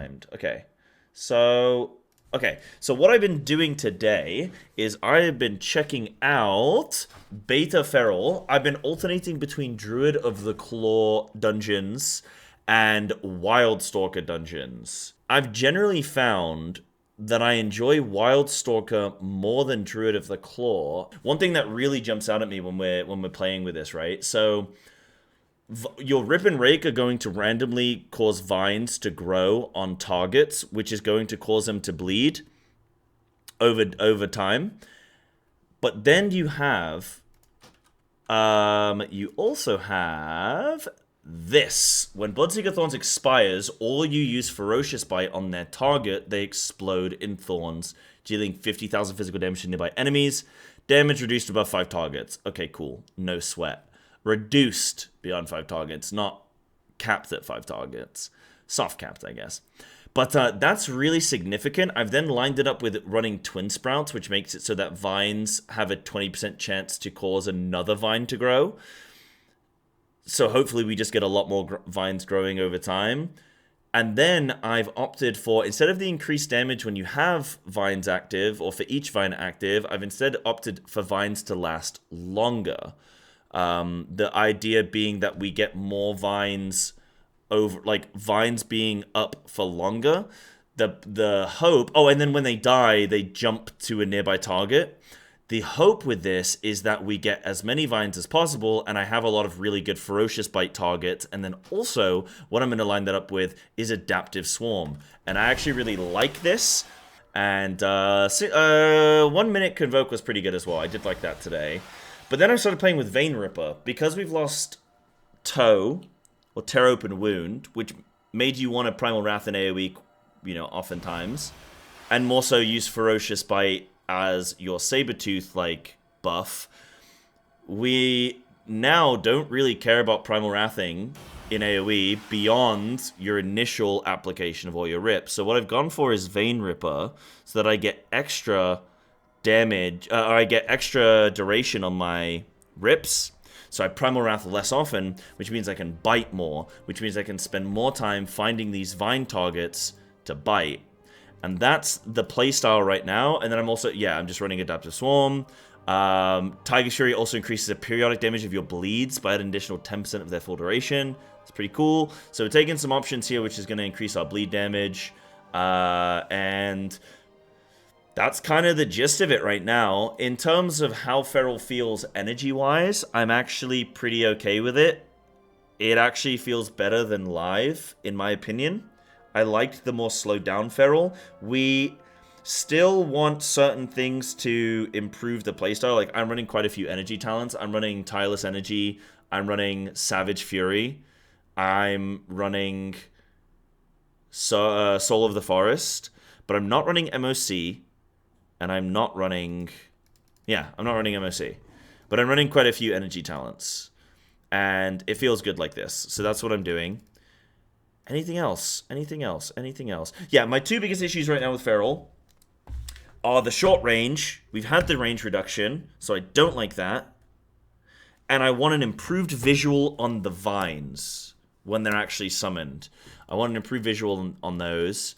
timed. Okay. So what I've been doing today is I have been checking out Beta Feral. I've been alternating between Druid of the Claw dungeons and Wildstalker dungeons. I've generally found that I enjoy Wildstalker more than Druid of the Claw. One thing that really jumps out at me when we're playing with this, right? So your Rip and Rake are going to randomly cause vines to grow on targets, which is going to cause them to bleed over time. But then you also have this. When Bloodseeker Thorns expires, all you use Ferocious Bite on their target, they explode in thorns, dealing 50,000 physical damage to nearby enemies. Damage reduced above 5 targets. Okay, cool. No sweat. Reduced beyond 5 targets, not capped at 5 targets. Soft capped, I guess. But that's really significant. I've then lined it up with running Twin Sprouts, which makes it so that vines have a 20% chance to cause another vine to grow. So hopefully we just get a lot more vines growing over time. And then I've opted for, instead of the increased damage when you have vines active, or for each vine active, I've instead opted for vines to last longer. The idea being that we get more vines over, like vines being up for longer. The hope, and then when they die, they jump to a nearby target. The hope with this is that we get as many vines as possible, and I have a lot of really good Ferocious Bite targets, and then also, what I'm going to line that up with is Adaptive Swarm. And I actually really like this, and 1 minute Convoke was pretty good as well. I did like that today. But then I started playing with Vein Ripper, because we've lost Toe, or Tear Open Wound, which made you want a Primal Wrath in AoE, oftentimes, and more so use Ferocious Bite as your Sabertooth buff. We now don't really care about Primal Wrathing in AoE beyond your initial application of all your rips. So what I've gone for is Vein Ripper, so that I get extra damage, or I get extra duration on my rips. So I Primal Wrath less often, which means I can bite more, which means I can spend more time finding these vine targets to bite. And that's the playstyle right now. And then I'm also, I'm just running Adaptive Swarm. Tiger's Fury also increases the periodic damage of your bleeds by an additional 10% of their full duration. It's pretty cool. So we're taking some options here, which is going to increase our bleed damage. And that's kind of the gist of it right now. In terms of how Feral feels energy-wise, I'm actually pretty okay with it. It actually feels better than live, in my opinion. I liked the more slowed down Feral. We still want certain things to improve the playstyle. Like, I'm running quite a few energy talents. I'm running Tireless Energy. I'm running Savage Fury. I'm running Soul of the Forest. But I'm not running MOC. And I'm not running... I'm not running MOC. But I'm running quite a few energy talents. And it feels good like this. So that's what I'm doing. Anything else? Anything else? Anything else? Yeah, my two biggest issues right now with Feral are the short range. We've had the range reduction, so I don't like that. And I want an improved visual on the vines when they're actually summoned. I want an improved visual on those.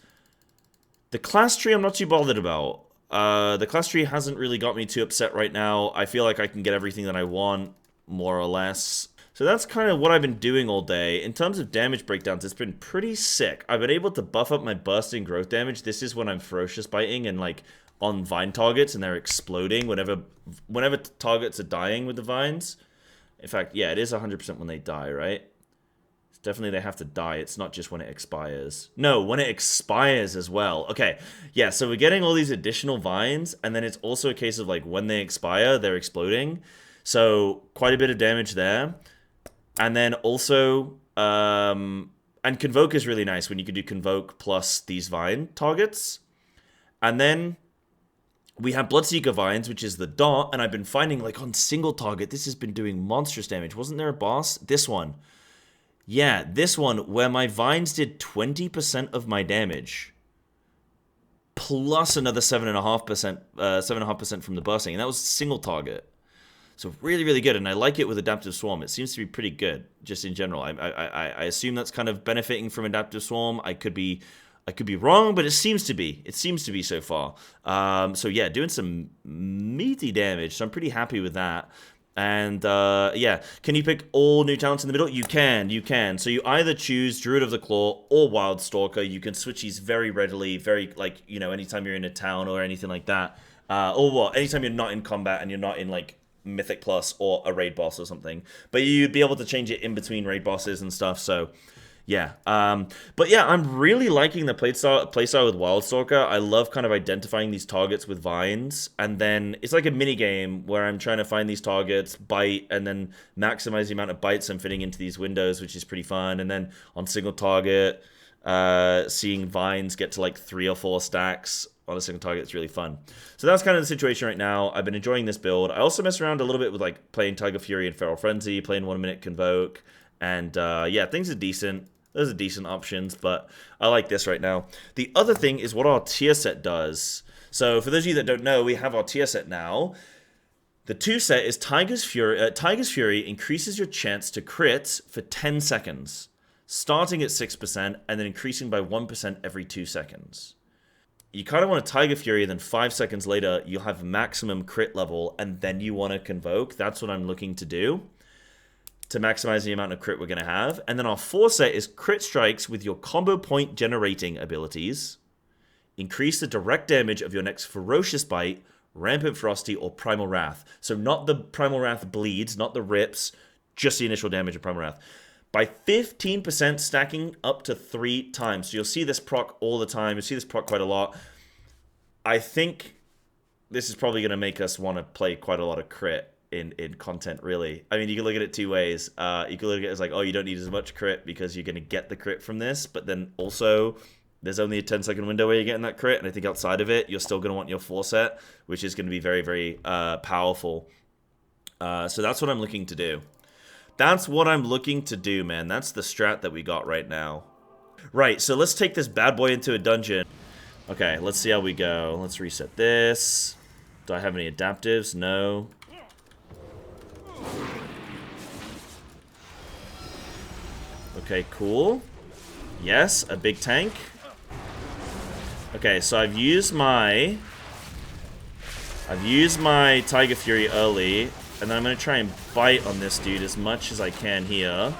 The class tree I'm not too bothered about. The class tree hasn't really got me too upset right now. I feel like I can get everything that I want, more or less. So that's kind of what I've been doing all day. In terms of damage breakdowns, it's been pretty sick. I've been able to buff up my bursting growth damage. This is when I'm Ferocious Biting and on vine targets and they're exploding whenever targets are dying with the vines. In fact, it is 100% when they die, right? It's definitely they have to die. It's not just when it expires. No, when it expires as well. Okay, yeah, so we're getting all these additional vines, and then it's also a case of when they expire, they're exploding. So quite a bit of damage there. And then also, and Convoke is really nice when you can do Convoke plus these Vine targets. And then we have Bloodseeker Vines, which is the dot, and I've been finding, on single target, this has been doing monstrous damage. Wasn't there a boss? This one. Yeah, this one, where my Vines did 20% of my damage, plus another 7.5% from the bursting, and that was single target. So really, really good, and I like it with Adaptive Swarm. It seems to be pretty good, just in general. I assume that's kind of benefiting from Adaptive Swarm. I could be I could be wrong, but it seems to be. It seems to be so far. So yeah, doing some meaty damage. So I'm pretty happy with that. And yeah, can you pick all new talents in the middle? You can. So you either choose Druid of the Claw or Wildstalker. You can switch these very readily, very, like, you know, anytime you're in a town or anything like that. Or what? Anytime you're not in combat and you're not in, like, Mythic Plus or a raid boss or something. But you'd be able to change it in between raid bosses and stuff, so... yeah, but yeah, I'm really liking the playstyle with Wildstalker. I love kind of identifying these targets with vines, and then it's like a mini game where I'm trying to find these targets, bite, and then maximize the amount of bites I'm fitting into these windows, which is pretty fun. And then on single target, seeing vines get to like 3 or 4 stacks on a single target is really fun. So that's kind of the situation right now. I've been enjoying this build. I also mess around a little bit with like playing Tiger Fury and Feral Frenzy, playing 1 minute Convoke, and yeah, things are decent. Those are decent options, but I like this right now. The other thing is what our tier set does. So for those of you that don't know, we have our tier set now. The 2 set is Tiger's Fury. Tiger's Fury increases your chance to crit for 10 seconds, starting at 6% and then increasing by 1% every 2 seconds. You kind of want a Tiger Fury, then 5 seconds later, you'll have maximum crit level, and then you want to Convoke. That's what I'm looking to do, to maximize the amount of crit we're going to have. And then our 4 set is crit strikes with your combo point generating abilities. Increase the direct damage of your next Ferocious Bite, Rampant Ferocity, or Primal Wrath. So not the Primal Wrath bleeds, not the rips, just the initial damage of Primal Wrath. By 15%, stacking up to 3 times. So you'll see this proc all the time. You'll see this proc quite a lot. I think this is probably going to make us want to play quite a lot of crit in content, really. I mean, you can look at it 2 ways. You can look at it as like, oh, you don't need as much crit because you're going to get the crit from this, but then also there's only a 10-second window where you're getting that crit, and I think outside of it, you're still going to want your 4 set, which is going to be very, very powerful. So that's what I'm looking to do. That's what I'm looking to do, man. That's the strat that we got right now. Right, so let's take this bad boy into a dungeon. Okay, let's see how we go. Let's reset this. Do I have any adaptives? No. Okay, cool. Yes, a big tank. Okay, so I've used my Tiger Fury early, and then I'm gonna try and bite on this dude as much as I can here.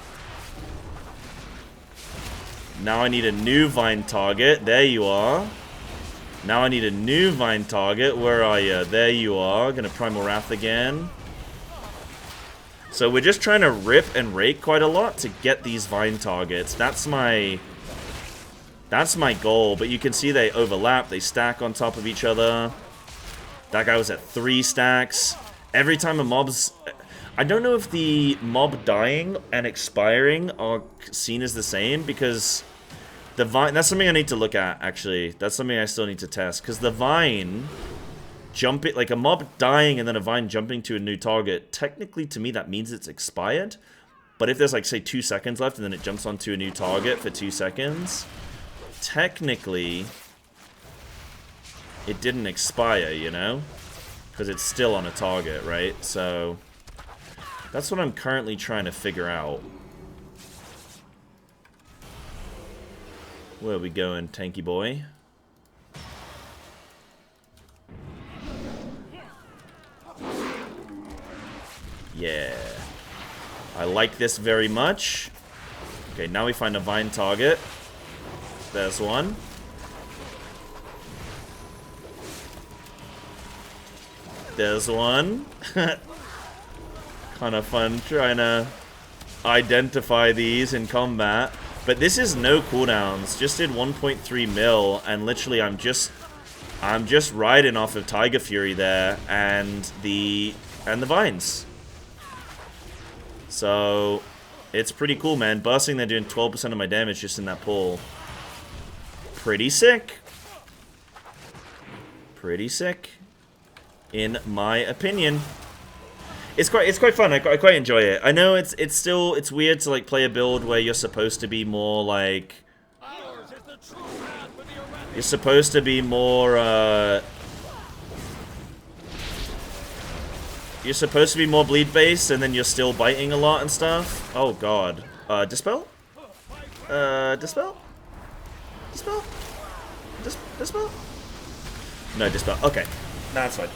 Now I need a new vine target. There you are. Now I need a new vine target. Where are you? There you are. Gonna Primal Wrath again. So we're just trying to rip and rake quite a lot to get these vine targets. That's my goal, but you can see they overlap, they stack on top of each other. That guy was at 3 stacks. Every time a mob's... I don't know if the mob dying and expiring are seen as the same, because the vine... That's something I need to look at, actually. That's something I still need to test, because the vine... jumping, like a mob dying and then a vine jumping to a new target, technically to me that means it's expired. But if there's like say 2 seconds left and then it jumps onto a new target for 2 seconds, technically it didn't expire, you know, because it's still on a target, right? So that's what I'm currently trying to figure out. Where are we going, tanky boy? Yeah. I like this very much. Okay, now we find a vine target. There's one. There's one. Kind of fun trying to identify these in combat. But this is no cooldowns. Just did 1.3 mil, and literally I'm just riding off of Tiger Fury there and the vines. So, it's pretty cool, man. Bursting, they're doing 12% of my damage just in that pool. Pretty sick. Pretty sick. In my opinion. It's quite fun. I quite enjoy it. I know it's weird to like play a build where you're supposed to be more like... You're supposed to be more, You're supposed to be more bleed-based, and then you're still biting a lot and stuff. Oh, God. Dispel? Dispel? Dispel? Dispel? No, dispel. Okay. That's fine.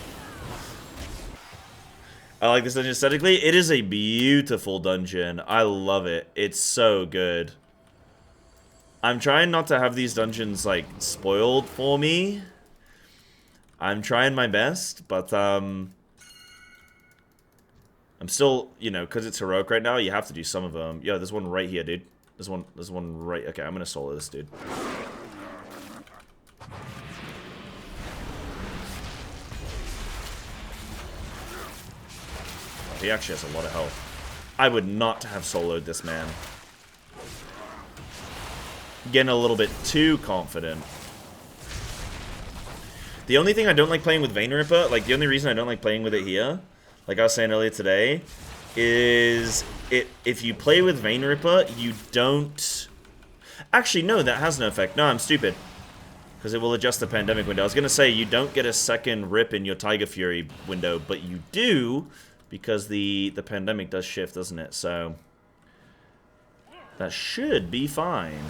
I like this dungeon aesthetically. It is a beautiful dungeon. I love it. It's so good. I'm trying not to have these dungeons, like, spoiled for me. I'm trying my best, but, I'm still, you know, because it's heroic right now, you have to do some of them. Yo, there's one right here, dude. There's one right... Okay, I'm gonna solo this, dude. He actually has a lot of health. I would not have soloed this man. Getting a little bit too confident. The only thing I don't like playing with Vein Ripper, like the only reason I don't like playing with it here, like I was saying earlier today, is if you play with Vein Ripper, you don't... Actually, no, that has no effect. No, I'm stupid. Because it will adjust the pandemic window. I was going to say, you don't get a second rip in your Tiger Fury window, but you do... Because the pandemic does shift, doesn't it? So that should be fine.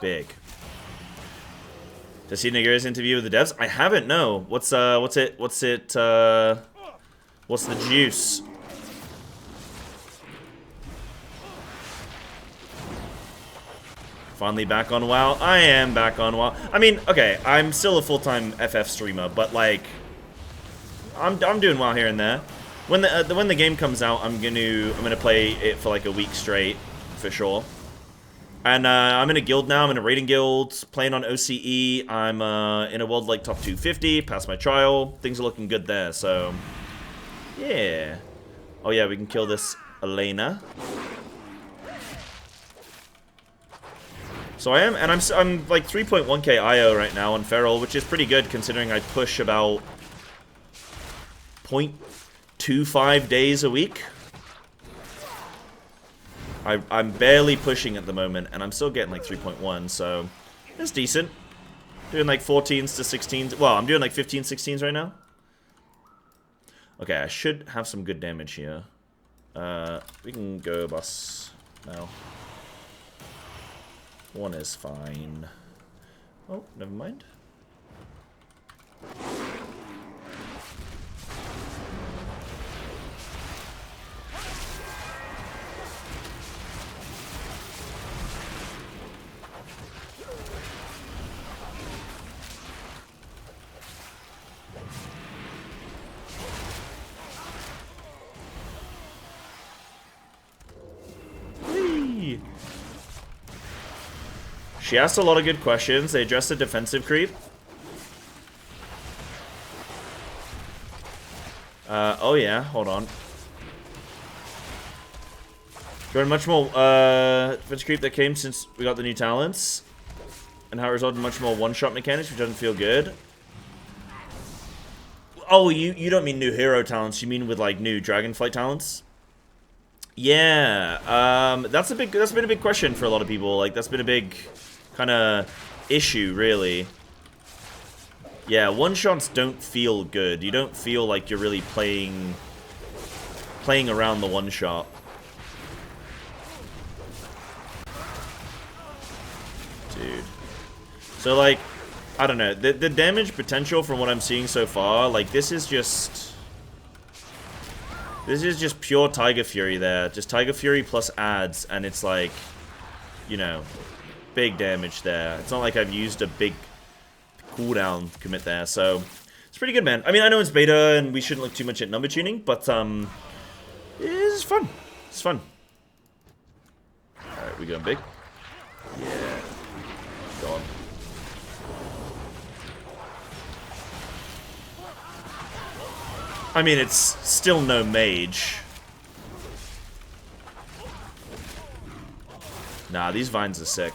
Big. To see Nagira's interview with the devs? I haven't, no. What's the juice? Finally back on WoW. I am back on WoW. I mean, okay, I'm still a full-time FF streamer, but like, I'm doing WoW here and there. When the game comes out, I'm gonna play it for like a week straight, for sure. And I'm in a guild now. I'm in a raiding guild, playing on OCE. I'm in a world like top 250, passed my trial. Things are looking good there. So, yeah. Oh yeah, we can kill this Elena. So I am, and I'm like 3.1k IO right now on Feral, which is pretty good considering I push about 0.25 days a week. I'm barely pushing at the moment, and I'm still getting like 3.1, so it's decent. Doing like 14s to 16s. Well, I'm doing like 15, 16s right now. Okay, I should have some good damage here. We can go boss now. One is fine. Oh, never mind. She asked a lot of good questions. They addressed the defensive creep. Oh yeah, hold on. Got much more defensive creep that came since we got the new talents. And how it resulted in much more one-shot mechanics, which doesn't feel good. Oh, you don't mean new hero talents, you mean with like new Dragonflight talents? Yeah, that's been a big question for a lot of people. Like that's been a big kind of issue, really. Yeah, one-shots don't feel good. You don't feel like you're really playing around the one-shot. Dude. So, like, I don't know. The damage potential from what I'm seeing so far, like, this is just pure Tiger Fury there. Just Tiger Fury plus adds, and it's like, you know, big damage there. It's not like I've used a big cooldown commit there, so it's pretty good, man. I mean, I know it's beta and we shouldn't look too much at number tuning, but it's fun. It's fun. Alright, we going big? Yeah. Go on. I mean, it's still no mage. Nah, these vines are sick.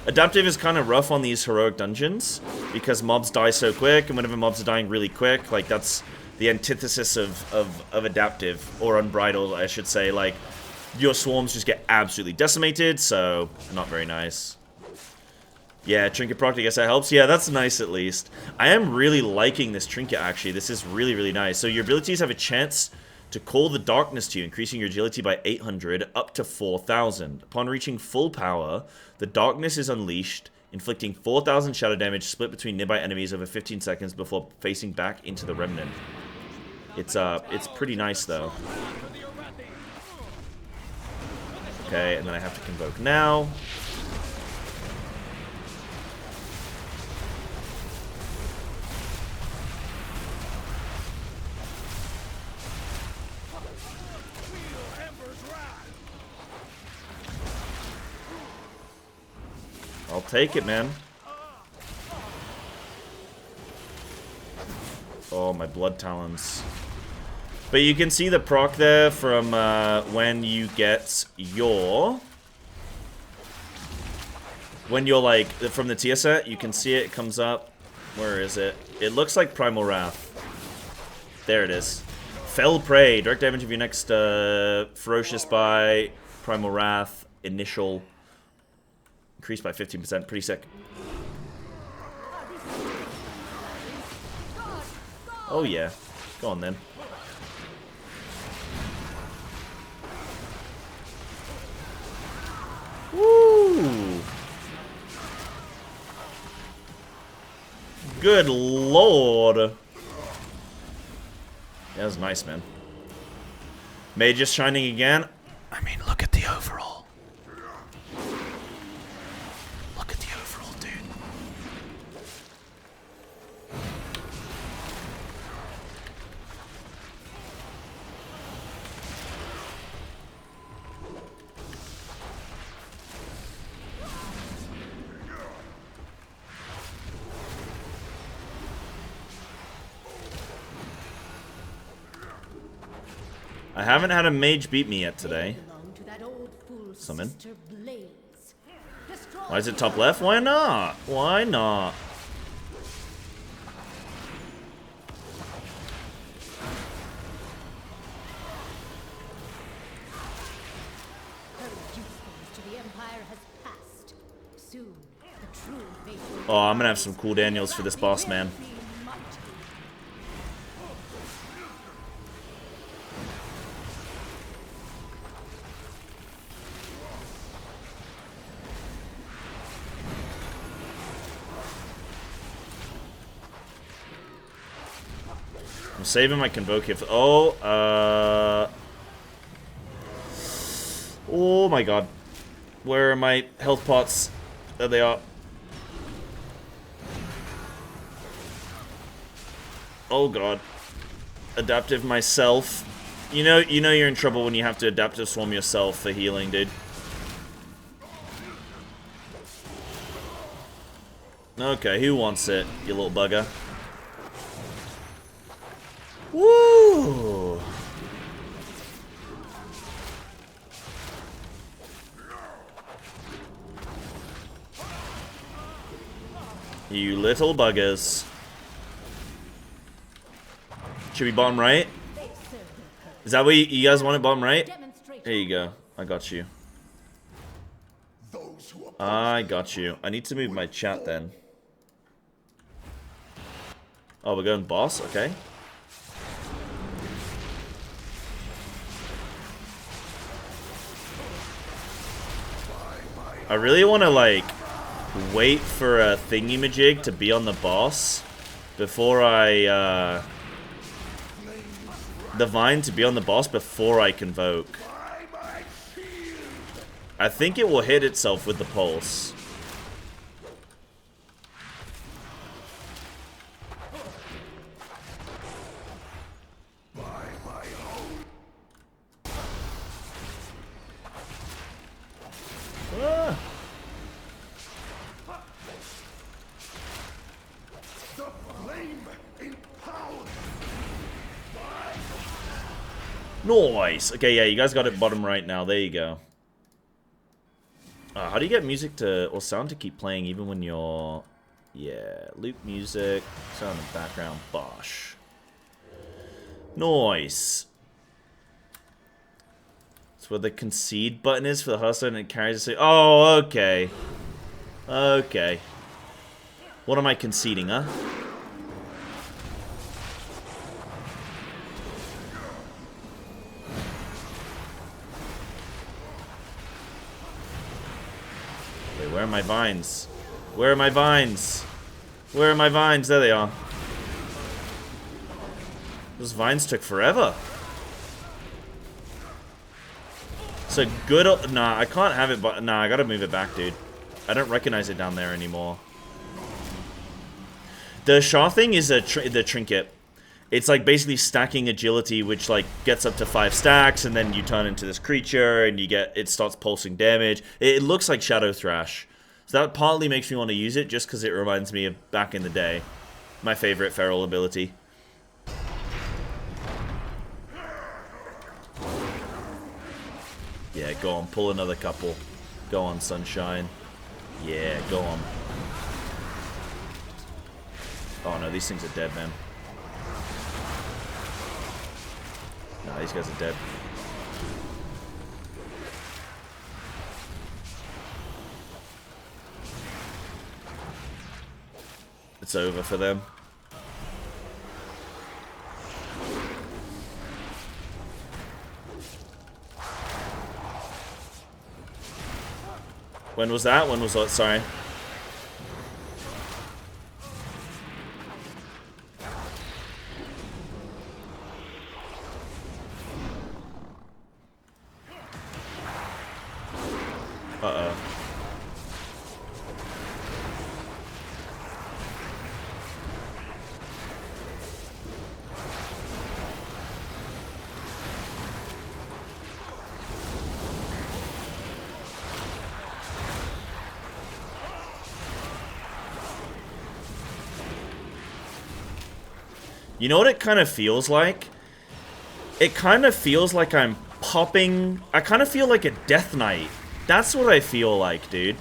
Adaptive is kind of rough on these heroic dungeons because mobs die so quick, and whenever mobs are dying really quick, like that's the antithesis of adaptive, or unbridled, I should say. Like, your swarms just get absolutely decimated, so not very nice. Yeah, trinket proc, I guess that helps. Yeah, that's nice at least. I am really liking this trinket, actually. This is really, really nice. So your abilities have a chance to call the darkness to you, increasing your agility by 800 up to 4,000. Upon reaching full power, the darkness is unleashed, inflicting 4,000 shadow damage split between nearby enemies over 15 seconds before facing back into the remnant. It's pretty nice, though. Okay, and then I have to convoke now. I'll take it, man. Oh, my blood talons. But you can see the proc there from when you get your... When you're like, from the tier set, you can see it comes up. Where is it? It looks like Primal Wrath. There it is. Fell Prey. Direct damage of your next Ferocious by Primal Wrath. Initial. Increased by 15%. Pretty sick. Oh yeah. Go on then. Woo! Good lord. That was nice, man. Mage just shining again. I mean, look at the overall. Look at the overall, dude. I haven't had a mage beat me yet today. Summon. Why is it top left? Why not? Why not? Oh, I'm gonna have some cool Daniels for this boss, man. I'm saving my Convoke here for... Oh my god. Where are my health pots? There they are. Oh god. Adaptive myself. You know you're in trouble when you have to adaptive swarm yourself for healing, dude. Okay, who wants it, you little bugger? Woo! You little buggers. Should we bottom right? Is that what you guys want it, bottom right? There you go. I got you. I got you. I need to move my chat then. Oh, we're going boss? Okay. I really want to, like, wait for a thingy-majig to be on the boss before I, the vine to be on the boss before I convoke. I think it will hit itself with the pulse. Nice. Okay, yeah, you guys got it bottom right now. There you go. How do you get music to, or sound to keep playing even when you're... Yeah, loop music, sound in the background, bosh. Nice. That's where the concede button is for the hustler and it carries a... Oh, okay. Okay. What am I conceding, huh? Wait, where are my vines? Where are my vines? Where are my vines? There they are. Those vines took forever. So good. Nah, I can't have it, but nah, I gotta move it back, dude. I don't recognize it down there anymore. The Shah thing is the trinket. It's like basically stacking agility, which like gets up to 5 stacks, and then you turn into this creature, and it starts pulsing damage. It looks like Shadow Thrash. So that partly makes me want to use it, just because it reminds me of back in the day. My favorite feral ability. Yeah, go on, pull another couple. Go on, Sunshine. Yeah, go on. Oh no, these things are dead, man. Nah, these guys are dead. It's over for them. When was that? When was that? Sorry. Uh-oh. You know what it kind of feels like? It kind of feels like I'm popping... I kind of feel like a Death Knight. That's what I feel like, dude.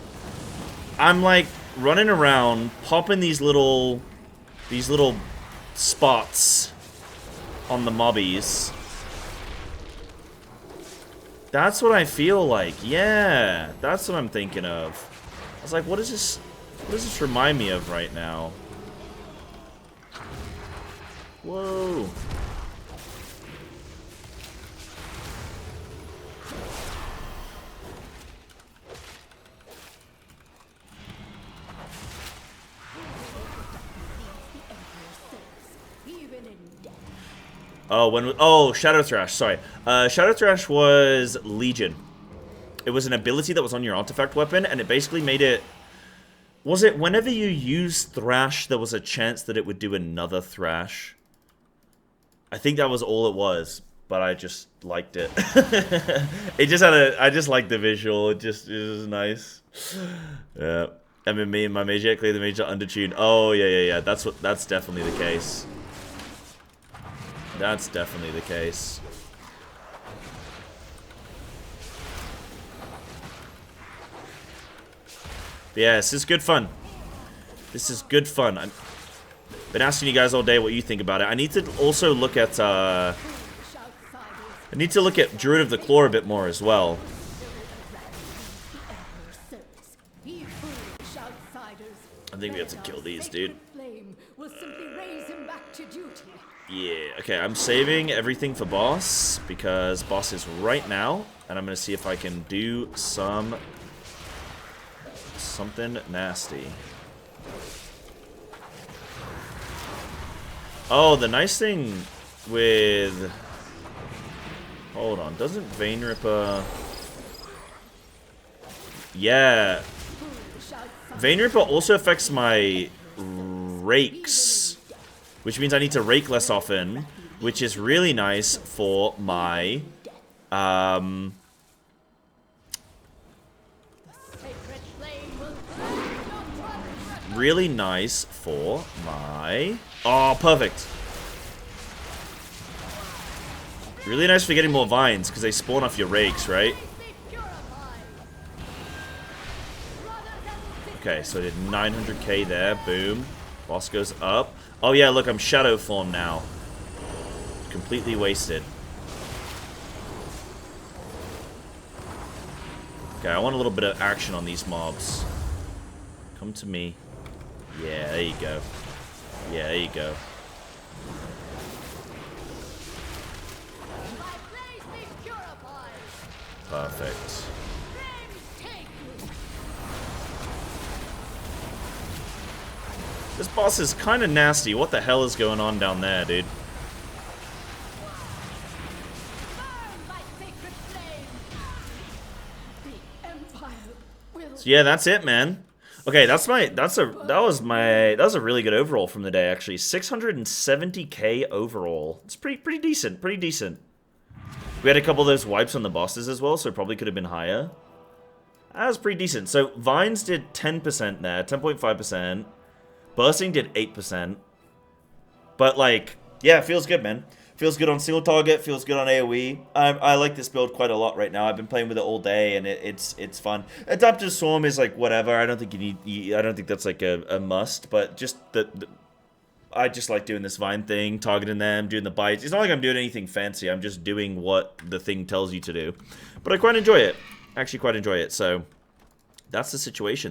I'm like running around, popping these little spots on the mobbies. That's what I feel like. Yeah, that's what I'm thinking of. I was like, what does this remind me of right now? Whoa. Oh, Shadow Thrash, sorry. Shadow Thrash was Legion. It was an ability that was on your artifact weapon, and it basically made it... Was it whenever you used Thrash, there was a chance that it would do another Thrash? I think that was all it was, but I just liked it. It just had a... I just liked the visual, it was nice. Yeah. And then me and my mage, clear the mage are undertuned. Oh, yeah. That's definitely the case. That's definitely the case. But yeah, this is good fun. This is good fun. I've been asking you guys all day what you think about it. I need to also look at I need to look at Druid of the Claw a bit more as well. I think we have to kill these, dude. Yeah, okay, I'm saving everything for boss, because boss is right now, and I'm gonna see if I can do something nasty. Oh, the nice thing with... Hold on, doesn't Vein Ripper... Yeah. Vein Ripper also affects my rakes, which means I need to rake less often, which is really nice for my, really nice for my, oh, perfect. Really nice for getting more vines, because they spawn off your rakes, right? Okay, so I did 900k there, boom. Boss goes up. Oh yeah, look, I'm shadow form now. Completely wasted. Okay, I want a little bit of action on these mobs. Come to me. Yeah, there you go. Yeah, there you go. Perfect. This boss is kind of nasty. What the hell is going on down there, dude? So yeah, that's it, man. Okay, that was a really good overall from the day, actually. 670k overall. It's pretty decent, pretty decent. We had a couple of those wipes on the bosses as well, so it probably could have been higher. That was pretty decent. So Vines did 10% there, 10.5%. Bursting did 8%. But like, yeah, it feels good, man. Feels good on single target, feels good on AoE. I like this build quite a lot right now. I've been playing with it all day, and it's fun. Adaptive Swarm is like whatever. I don't think I don't think that's like a must. But just I just like doing this Vine thing, targeting them, doing the bites. It's not like I'm doing anything fancy. I'm just doing what the thing tells you to do. But I quite enjoy it. Actually, quite enjoy it. So that's the situation.